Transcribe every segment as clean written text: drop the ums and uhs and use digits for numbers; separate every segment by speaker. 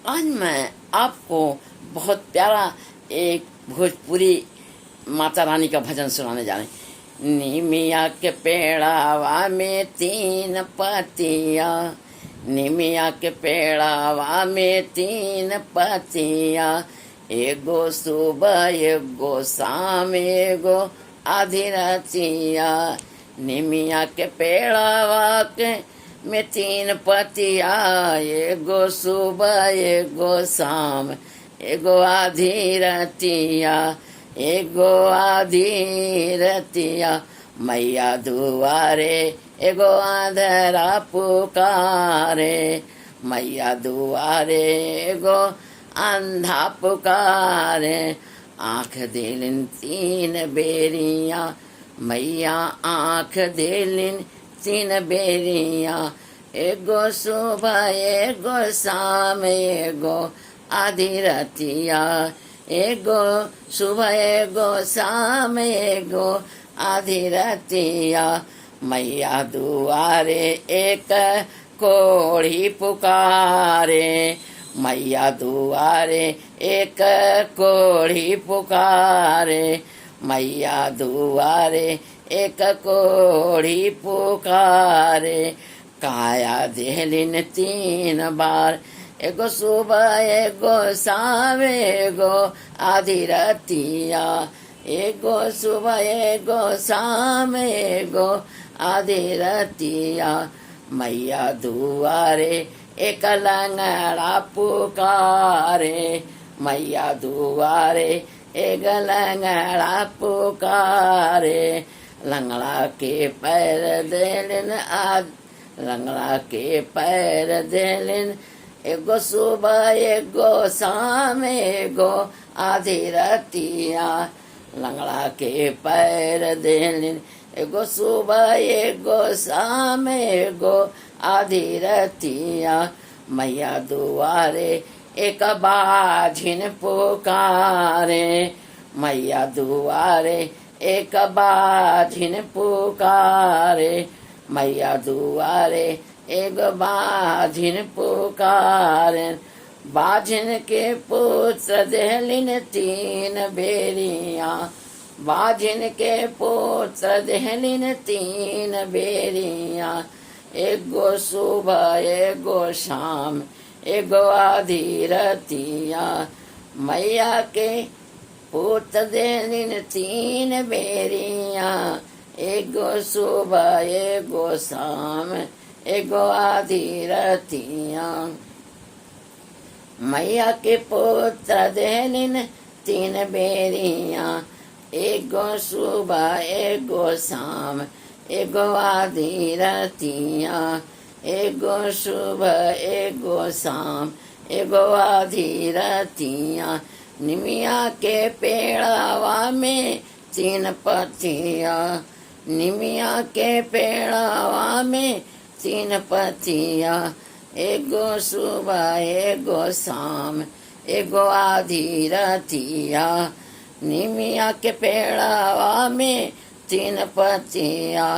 Speaker 1: आज मैं आपको बहुत प्यारा एक भोजपुरी माता रानी का भजन सुनाने जा रहे। निमिया के पेड़ावा में तीन पतिया, निमिया के पेड़ावा में तीन पतिया, एगो सुबह एगो शाम एगो आधी रतिया। निमिया के पेड़ावा के में तीन पतिया, एगो सुबह एगो शाम एगो आधी रतिया, एगो आधी रतिया। मैया दुआरे एगो आंधरा पुकारे, मैया दुआरे एगो अंधा पुकारे। आँख दिलिन तीन बेरिया, मैया आँख दिलिन तीन बेरिया, एगो सुबह एगो शाम एगो आधी रतिया, एगो सुबह एगो शाम एगो आधी रतिया। मैया दुआरे एक कोढ़ी पुकारे, मैया दुआरे एक कोढ़ी पुकारे, मैया दुआरे एक कोढ़ी पुकारे। काया देहलिन तीन बार, एगो सुबह एगो शाम एगो आधी रतिया, एगो सुबह एगो शाम एगो आधी रतिया। मैया दुआरे एक लंगड़ा पुकारे, मैया दुआरे एक लंगड़ा पुकारे। लंगड़ा के पैर देलिन लंगड़ा के पैर देलिन, एगो सुबह एगो शाम एगो आधी रतिया। लंगड़ा के पैर देलिन, एगो सुबह एगो शाम एगो आधी रतिया। मैया दुआरे एक बाझिन पुकारे, मैया दुआरे एक बाझिन पुकारे, मैया दुआरे एक बाझिन पुकारे। बाझिन के पुत्र देहलिन तीन बेरिया, बाझिन के पुत्र देहलिन तीन बेरिया, एगो सुबह एगो शाम एगो आधी रतिया। मैया के पुत्र देहलिन तीन बेरिया, एगो सुबह एगो शाम एगो आधी रतिया। मैया के पुत्र देहलिन तीन बेरिया, एगो सुबह एगो शाम एगो आधी रतिया, एगो सुबह एगो शाम एगो आधी रतिया। निमिया के पेड़ावा में तीन पतिया, निमिया के पेड़ावा में तीन पतिया, एगो सुबह एगो शाम एगो आधी रतिया। निमिया के पेड़ावा में तीन पतिया,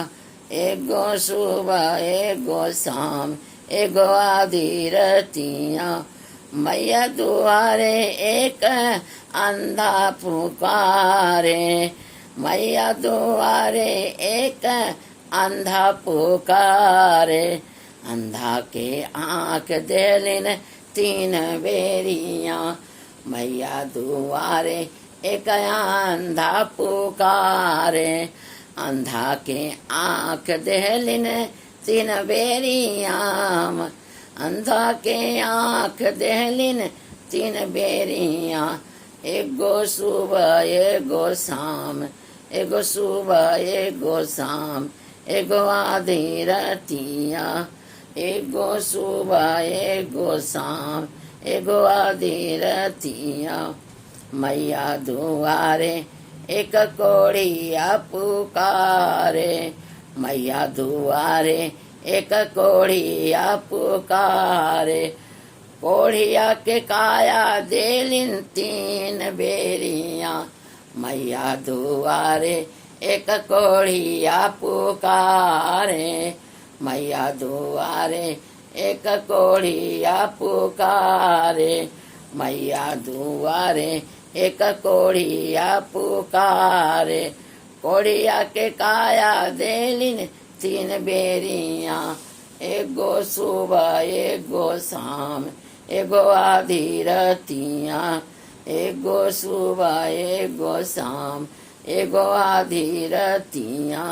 Speaker 1: एगो सुबह एगो शाम एगो आधी रतिया। मैया दुआरे एक अंधा पुकारे, मैया दुआरे एक अंधा पुकारे। अंधा के आँख देलिन तीन बेरिया, मैया दुआरे एक अंधा पुकारे। अंधा के आँख देहलिन तीन बेरिया, अंधा के आँख देहलिन तीन बेरिया, एगो सुबह एगो शाम एगो सुबह एगो शाम एगो आधी रतिया, एगो सुबह एगो शाम एगो आधी रतिया। मैया दुआरे एक कोढ़िया पुकारे, मैया दुआरे एक कोढ़िया पुकारे। कोढ़िया के काया देलिन तीन बेरिया, मैया दुआरे एक कोढ़िया पुकारे, मैया दुआरे एक कोढ़िया पुकारे मैया दुआरे एक कोढ़िया पुकारे कोढ़िया के काया देलिन तीन बेरिया एगो सुबह एगो शाम एगो आधी रतिया एगो सुबह एगो शाम एगो आधी रतिया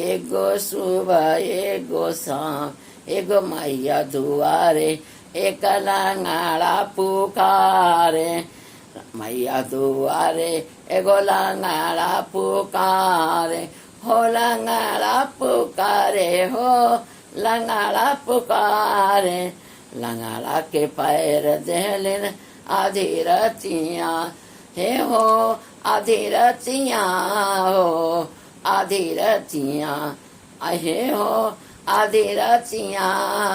Speaker 1: एगो सुबह एगो शाम एगो मैया दुआरे एक लंगड़ा पुकारे मैया दुआरे एगो लंगड़ा पुकारे हो लंगड़ा पुकारे हो लंगड़ा पुकारे लंगड़ा के पैर देलिन आधी रतिया हे हो आधी रतिया हो आधी रतिया हे हो आधी रतिया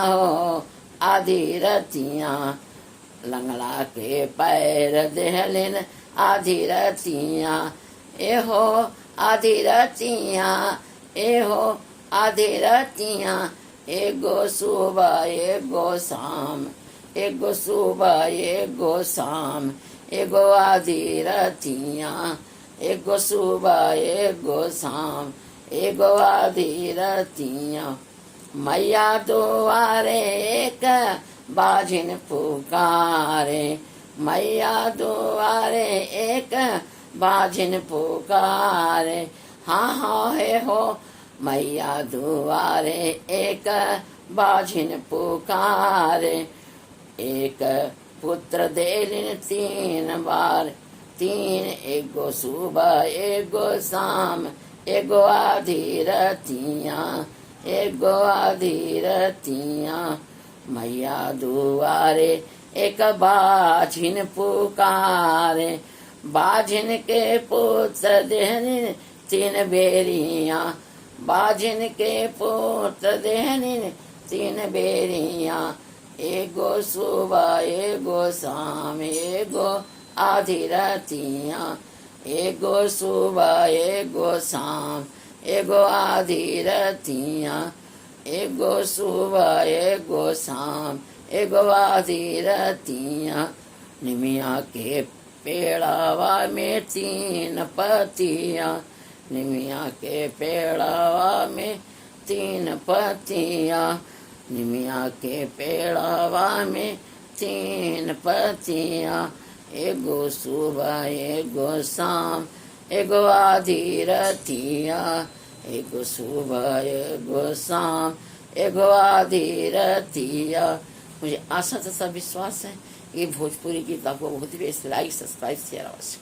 Speaker 1: हो आधी रतिया लंगड़ा के पैर देलिन आधी रतिया ए हो आधी रतिया ए हो आधी रतिया एगो सुबह एगो शाम एगो सुबह एगो शाम एगो आधी रतिया एगो सुबह एगो शाम एगो आधी रतिया मैया दुआरे एक बाजिन पुकारे मैया दुआरे एक बाजिन पुकारे हाँ हाँ हे हो मैया दुआरे एक बाजिन पुकारे एक पुत्र देलिन तीन बार तीन एगो सुबह एगो शाम एगो आधी रतिया एगो आधी रतिया मैया दुआरे एक बाजिन पुकारे बाजिन के पुत्र देलिन तीन बेरिया बाजिन के पुत्र देलिन तीन बेरिया एगो सुबह एगो शाम एगो आधी रतिया एगो सुबह एगो शाम एगो आधी रतिया एगो सुबह एगो शाम एगो आधी रतिया निमिया के पेड़ावा में तीन पतिया निमिया के पेड़ावा में तीन पतिया निमिया के पेड़ावा में तीन पतिया एगो सुबह एगो शाम एगो आधी रतिया एगो सुबह एगो शाम एगो आधी रतिया। मुझे आशा तथा विश्वास है ये भोजपुरी गीत आपको बहुत ही बेस्ट लाइक सब्सक्राइब शेयर अवश्य।